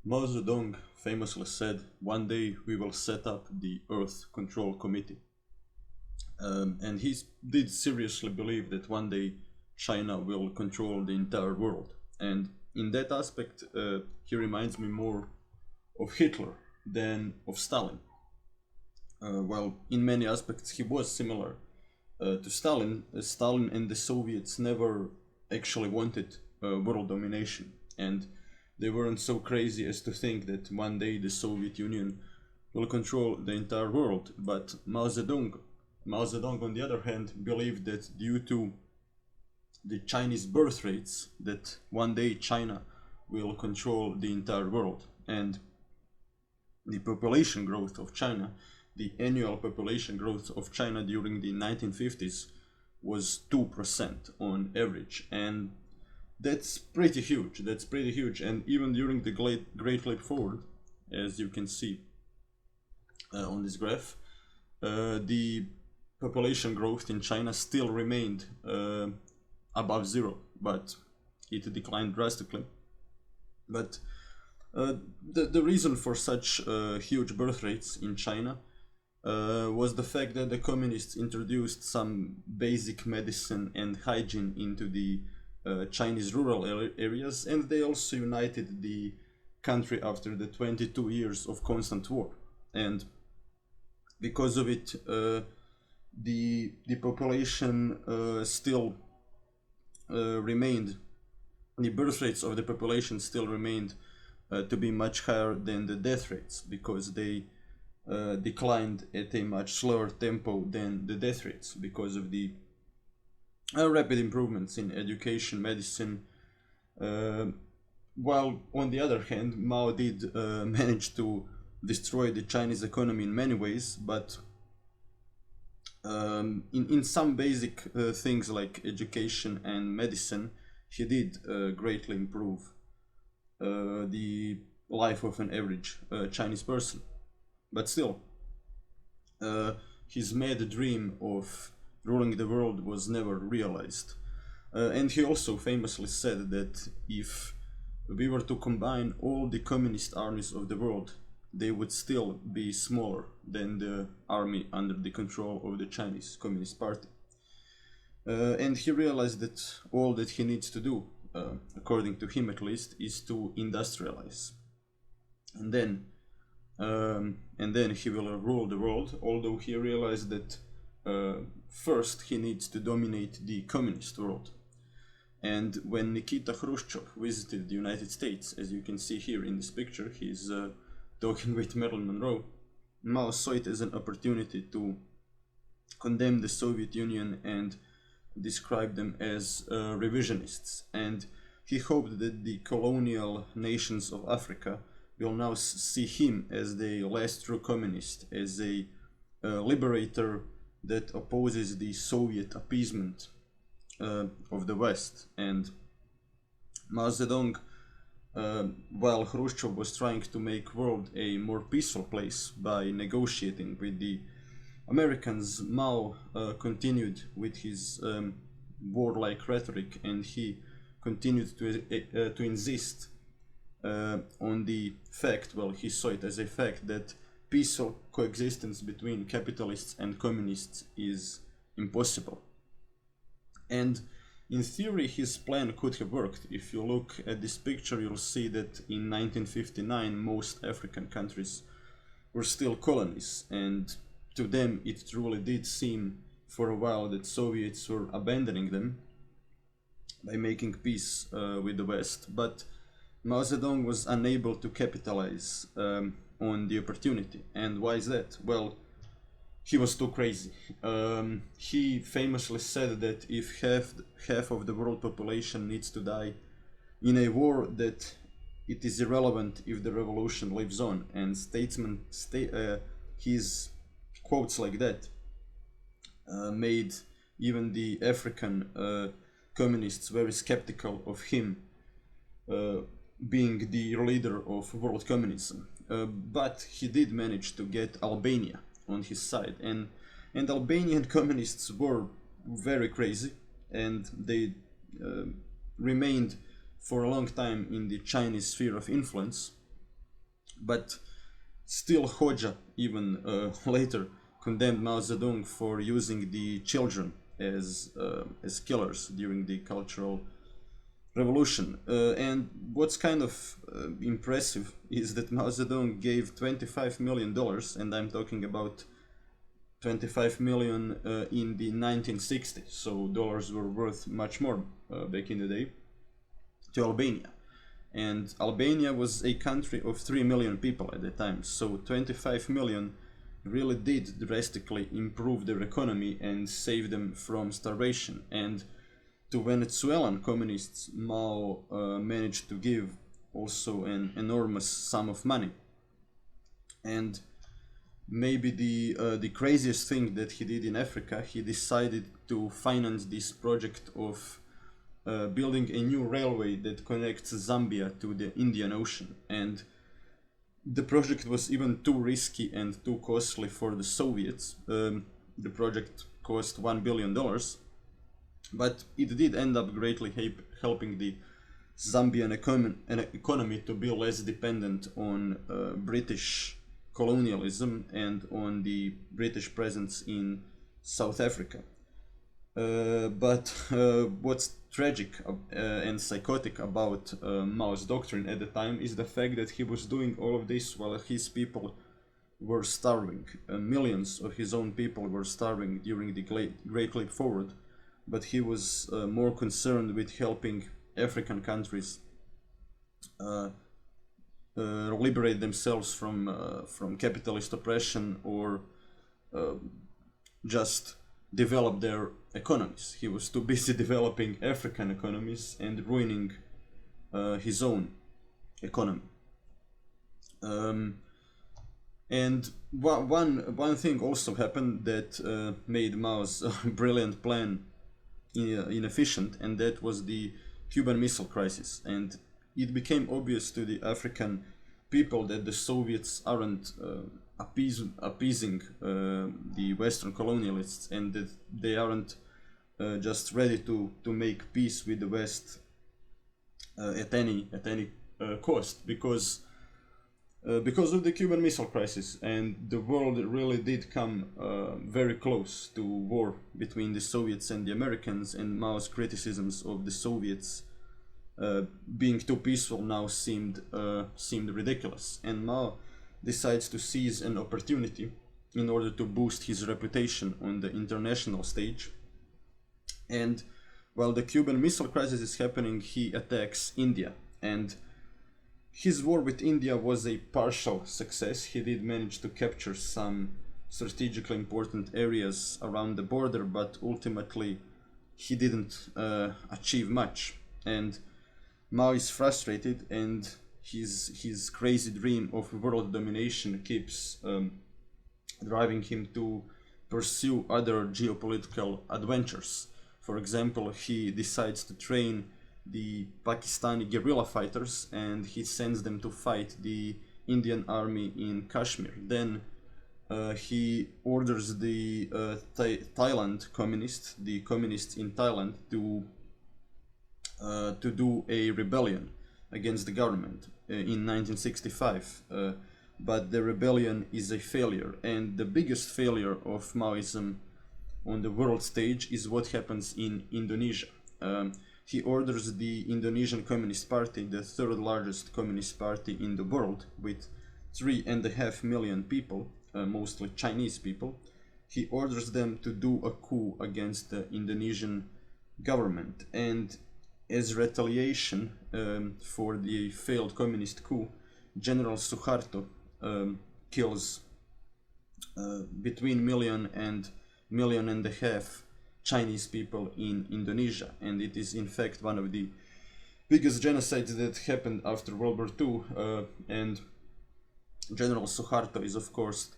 Mao Zedong famously said, "One day we will set up the Earth Control Committee." And he did seriously believe that one day China will control the entire world. And in that aspect, he reminds me more of Hitler than of Stalin. While in many aspects he was similar to Stalin, Stalin and the Soviets never actually wanted world domination. And they weren't so crazy as to think that one day the Soviet Union will control the entire world. But Mao Zedong, on the other hand, believed that due to the Chinese birth rates, that one day China will control the entire world. And the population growth of China, the annual population growth of China during the 1950s was 2% on average. And that's pretty huge. That's pretty huge. And even during the Great Leap Forward, as you can see on this graph, the population growth in China still remained above zero, but it declined drastically. But the reason for such huge birth rates in China was the fact that the communists introduced some basic medicine and hygiene into the Chinese rural areas, and they also united the country after the 22 years of constant war. And because of it, the population still remained, the birth rates of the population still remained to be much higher than the death rates, because they declined at a much slower tempo than the death rates because of the rapid improvements in education, medicine. While on the other hand, Mao did manage to destroy the Chinese economy in many ways, but in some basic things like education and medicine, he did greatly improve the life of an average Chinese person. But still, his mad dream of ruling the world was never realized. And he also famously said that if we were to combine all the communist armies of the world, they would still be smaller than the army under the control of the Chinese Communist Party. And he realized that all that he needs to do, according to him at least, is to industrialize. And then he will rule the world, although he realized that first he needs to dominate the communist world. And when Nikita Khrushchev visited the United States, as you can see here in this picture, he's talking with Marilyn Monroe, Mao saw it as an opportunity to condemn the Soviet Union and describe them as revisionists. And he hoped that the colonial nations of Africa will now see him as the last true communist, as a liberator that opposes the Soviet appeasement of the West. And Mao Zedong, while Khrushchev was trying to make world a more peaceful place by negotiating with the Americans, Mao continued with his warlike rhetoric, and he continued to insist on the fact, well, he saw it as a fact, that peaceful coexistence between capitalists and communists is impossible. And in theory, his plan could have worked. If you look at this picture, you'll see that in 1959, most African countries were still colonies, and to them it truly did seem for a while that Soviets were abandoning them by making peace with the West. But Mao Zedong was unable to capitalize on the opportunity. And why is that? Well, he was too crazy. He famously said that if half of the world population needs to die in a war, that it is irrelevant if the revolution lives on. And his quotes like that made even the African communists very skeptical of him being the leader of world communism. But he did manage to get Albania on his side, and Albanian communists were very crazy, and they remained for a long time in the Chinese sphere of influence. But still, Hoxha, even later, condemned Mao Zedong for using the children as killers during the Cultural Revolution. And what's kind of impressive is that Mao Zedong gave $25 million, and I'm talking about 25 million in the 1960s, so dollars were worth much more back in the day, to Albania. And Albania was a country of 3 million people at the time, so 25 million really did drastically improve their economy and save them from starvation. And to Venezuelan communists, Mao managed to give also an enormous sum of money. And maybe the craziest thing that he did in Africa, he decided to finance this project of building a new railway that connects Zambia to the Indian Ocean. And the project was even too risky and too costly for the Soviets. The project cost $1 billion, but it did end up greatly helping the Zambian economy to be less dependent on British colonialism and on the British presence in South Africa. But what's tragic and psychotic about Mao's doctrine at the time is the fact that he was doing all of this while his people were starving. Millions of his own people were starving during the Great Leap Forward, but he was more concerned with helping African countries liberate themselves from capitalist oppression, or just develop their economies. He was too busy developing African economies and ruining his own economy. And one thing also happened that made Mao's brilliant plan inefficient, and that was the Cuban Missile Crisis. And it became obvious to the African people that the Soviets aren't appeasing the Western colonialists, and that they aren't just ready to make peace with the West at any cost, because of the Cuban Missile Crisis. And the world really did come very close to war between the Soviets and the Americans, and Mao's criticisms of the Soviets being too peaceful now seemed ridiculous. And Mao decides to seize an opportunity in order to boost his reputation on the international stage. And while the Cuban Missile Crisis is happening, he attacks India. And his war with India was a partial success. He did manage to capture some strategically important areas around the border, but ultimately he didn't achieve much. And Mao is frustrated, and his crazy dream of world domination keeps driving him to pursue other geopolitical adventures. For example, he decides to train the Pakistani guerrilla fighters, and he sends them to fight the Indian army in Kashmir. Then he orders the Thailand communists, the communists in Thailand, to do a rebellion against the government in 1965. But the rebellion is a failure, and the biggest failure of Maoism on the world stage is what happens in Indonesia. He orders the Indonesian Communist Party, the third largest communist party in the world, with 3.5 million people, mostly Chinese people. He orders them to do a coup against the Indonesian government. And as retaliation for the failed communist coup, General Suharto kills between 1 million and 1.5 million Chinese people in Indonesia. And it is in fact one of the biggest genocides that happened after World War II. And General Suharto is of course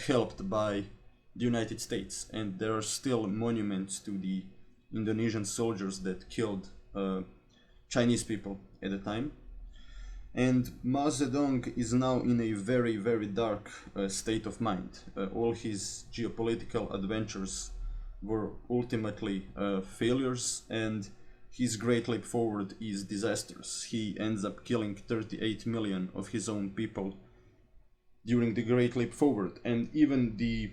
helped by the United States, and there are still monuments to the Indonesian soldiers that killed Chinese people at the time. And Mao Zedong is now in a very, very dark state of mind. All his geopolitical adventures were ultimately failures, and his Great Leap Forward is disastrous. He ends up killing 38 million of his own people during the Great Leap Forward, and even the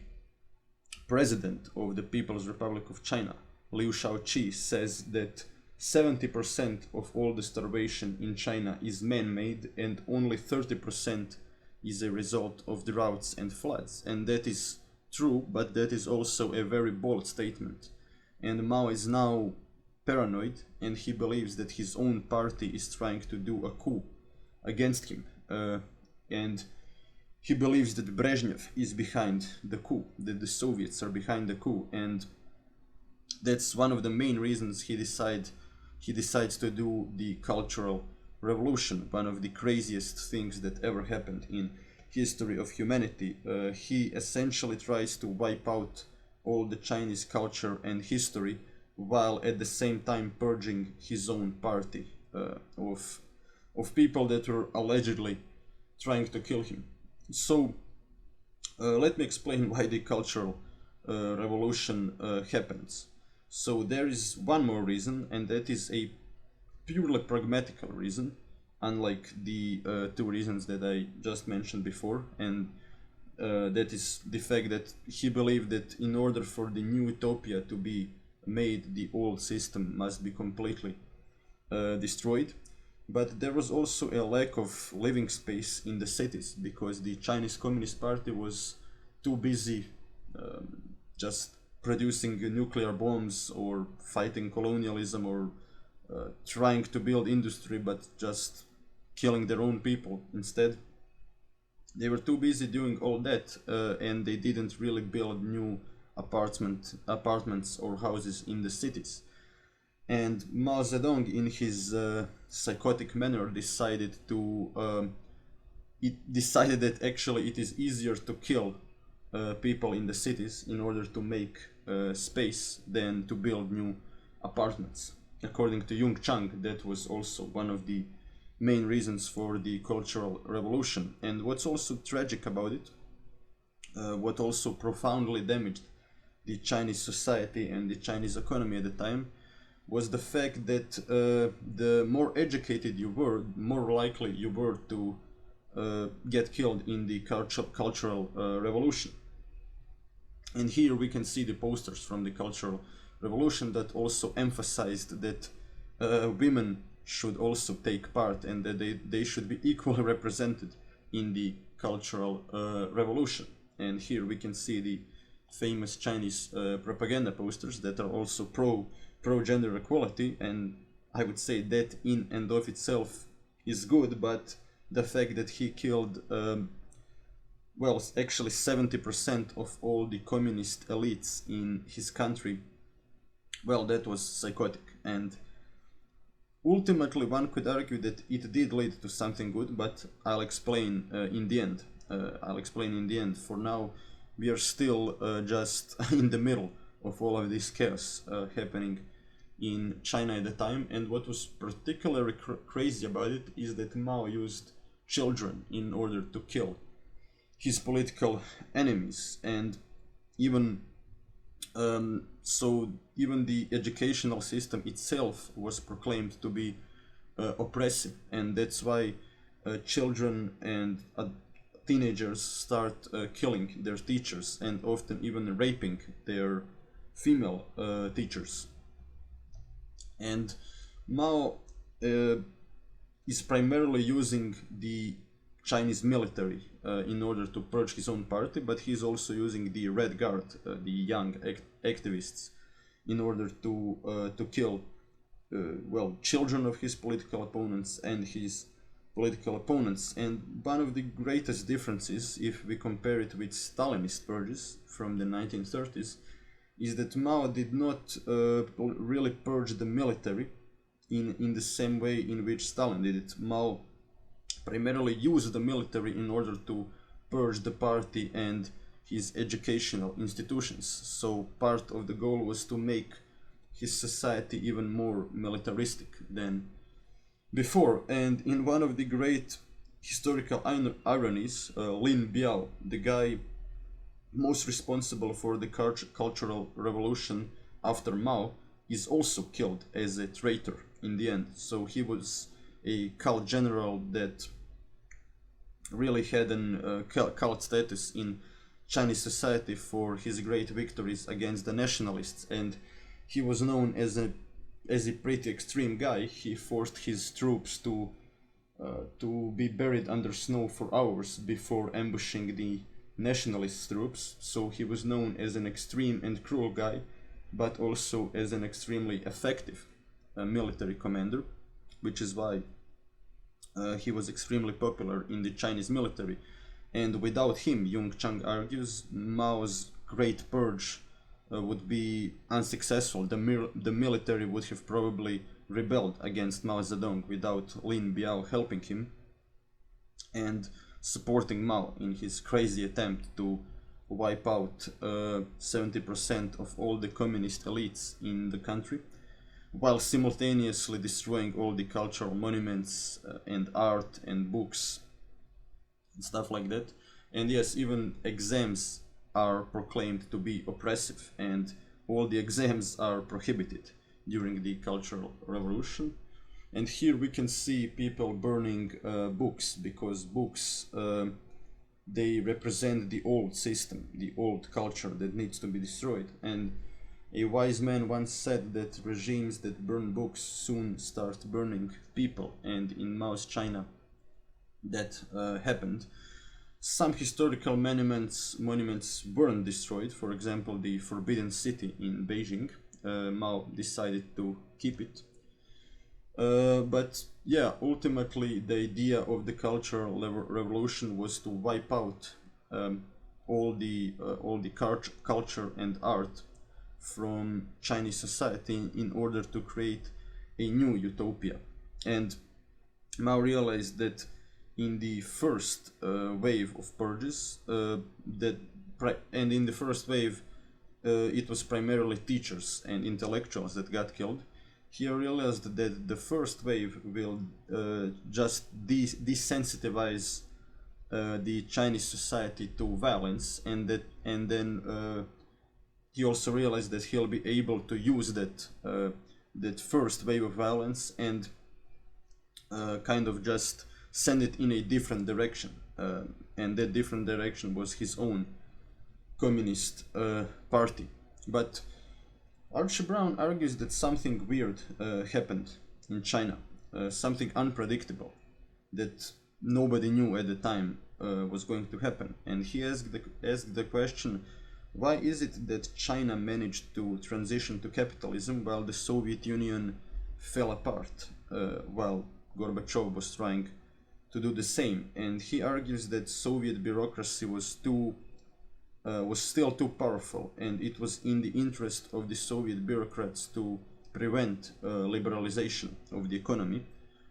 president of the People's Republic of China, Liu Shaoqi, says that 70% of all the starvation in China is man-made and only 30% is a result of droughts and floods. And that is true, but that is also a very bold statement. And Mao is now paranoid, and he believes that his own party is trying to do a coup against him. And he believes that Brezhnev is behind the coup, that the Soviets are behind the coup, and that's one of the main reasons he decides to do the Cultural Revolution, one of the craziest things that ever happened in history of humanity. He essentially tries to wipe out all the Chinese culture and history, while at the same time purging his own party of people that were allegedly trying to kill him. So let me explain why the Cultural Revolution happens. So there is one more reason, and that is a purely pragmatical reason, unlike the two reasons that I just mentioned before, and that is the fact that he believed that in order for the new utopia to be made, the old system must be completely destroyed. But there was also a lack of living space in the cities, because the Chinese Communist Party was too busy just producing nuclear bombs or fighting colonialism or trying to build industry, but just killing their own people instead. They were too busy doing all that, and they didn't really build new apartments or houses in the cities. And Mao Zedong, in his psychotic manner, decided that actually it is easier to kill people in the cities in order to make space than to build new apartments. According to Jung Chang, that was also one of the main reasons for the Cultural Revolution. And what's also tragic about it, what also profoundly damaged the Chinese society and the Chinese economy at the time, was the fact that the more educated you were, more likely you were to get killed in the Cultural Revolution. And here we can see the posters from the Cultural Revolution that also emphasized that women should also take part, and that they should be equally represented in the Cultural Revolution. And here we can see the famous Chinese propaganda posters that are also pro gender equality, and I would say that in and of itself is good, but the fact that he killed well, actually 70% of all the communist elites in his country, well, that was psychotic. And ultimately one could argue that it did lead to something good, but I'll explain in the end. For now, we are still just in the middle of all of this chaos happening in China at the time. And what was particularly crazy about it is that Mao used children in order to kill his political enemies. And even so even the educational system itself was proclaimed to be oppressive, and that's why children and teenagers start killing their teachers, and often even raping their female teachers. And Mao is primarily using the Chinese military in order to purge his own party, but he's also using the Red Guard, the young activists, in order to kill well, children of his political opponents and his political opponents. And one of the greatest differences, if we compare it with Stalinist purges from the 1930s, is that Mao did not really purge the military in the same way in which Stalin did it. Mao primarily used the military in order to purge the party and his educational institutions. So part of the goal was to make his society even more militaristic than before. And in one of the great historical ironies, Lin Biao, the guy most responsible for the Cultural Revolution after Mao, is also killed as a traitor in the end. So he was a cult general that really had an cult status in Chinese society for his great victories against the nationalists, and he was known as a pretty extreme guy. He forced his troops to be buried under snow for hours before ambushing the nationalist troops. So he was known as an extreme and cruel guy, but also as an extremely effective military commander, which is why he was extremely popular in the Chinese military. And without him, Jung Chang argues, Mao's Great Purge would be unsuccessful. The military would have probably rebelled against Mao Zedong without Lin Biao helping him and supporting Mao in his crazy attempt to wipe out 70% of all the communist elites in the country, while simultaneously destroying all the cultural monuments and art and books and stuff like that. And yes, even exams are proclaimed to be oppressive, and all the exams are prohibited during the Cultural Revolution. And here we can see people burning books, because books they represent the old system, the old culture that needs to be destroyed. And a wise man once said that regimes that burn books soon start burning people, and in Mao's China that happened. Some historical monuments weren't destroyed. For example, the Forbidden City in Beijing, Mao decided to keep it. But yeah, ultimately the idea of the Cultural Revolution was to wipe out all the culture and art from Chinese society in order to create a new utopia. And Mao realized that in the first wave of purges, and in the first wave it was primarily teachers and intellectuals that got killed. He realized that the first wave will just desensitize the Chinese society to violence, and then he also realized that he'll be able to use that first wave of violence and kind of just send it in a different direction, and that different direction was his own communist party. But Archie Brown argues that something weird happened in China, something unpredictable that nobody knew at the time was going to happen. And he asked the question, why is it that China managed to transition to capitalism while the Soviet Union fell apart, while Gorbachev was trying to do the same? And he argues that Soviet bureaucracy was still too powerful, and it was in the interest of the Soviet bureaucrats to prevent liberalization of the economy,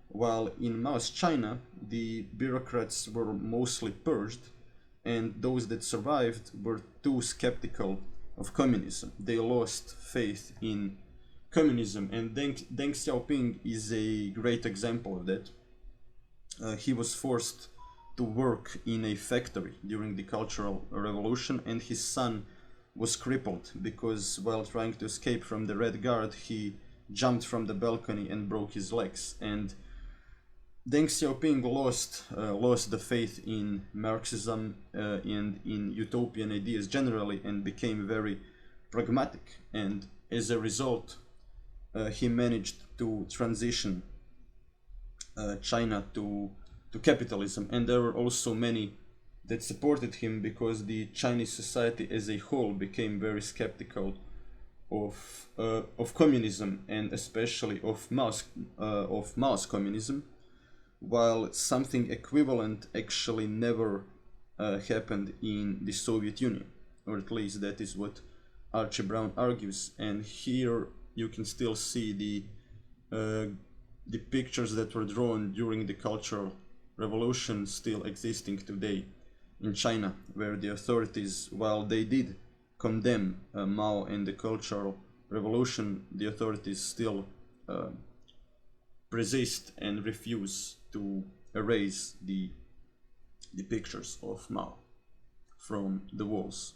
while in Mao's China the bureaucrats were mostly purged, and those that survived were too skeptical of communism. They lost faith in communism, and Deng Xiaoping is a great example of that. He was forced to work in a factory during the Cultural Revolution, and his son was crippled because while trying to escape from the Red Guard, he jumped from the balcony and broke his legs. And Deng Xiaoping lost the faith in Marxism and in utopian ideas generally, and became very pragmatic. And as a result, he managed to transition China to capitalism. And there were also many that supported him, because the Chinese society as a whole became very skeptical of communism, and especially of Mao's communism, while something equivalent actually never happened in the Soviet Union, or at least that is what Archie Brown argues. And here you can still see the pictures that were drawn during the Cultural Revolution still existing today in China, where the authorities, while they did condemn Mao and the Cultural Revolution, the authorities still persist and refuse to erase the pictures of Mao from the walls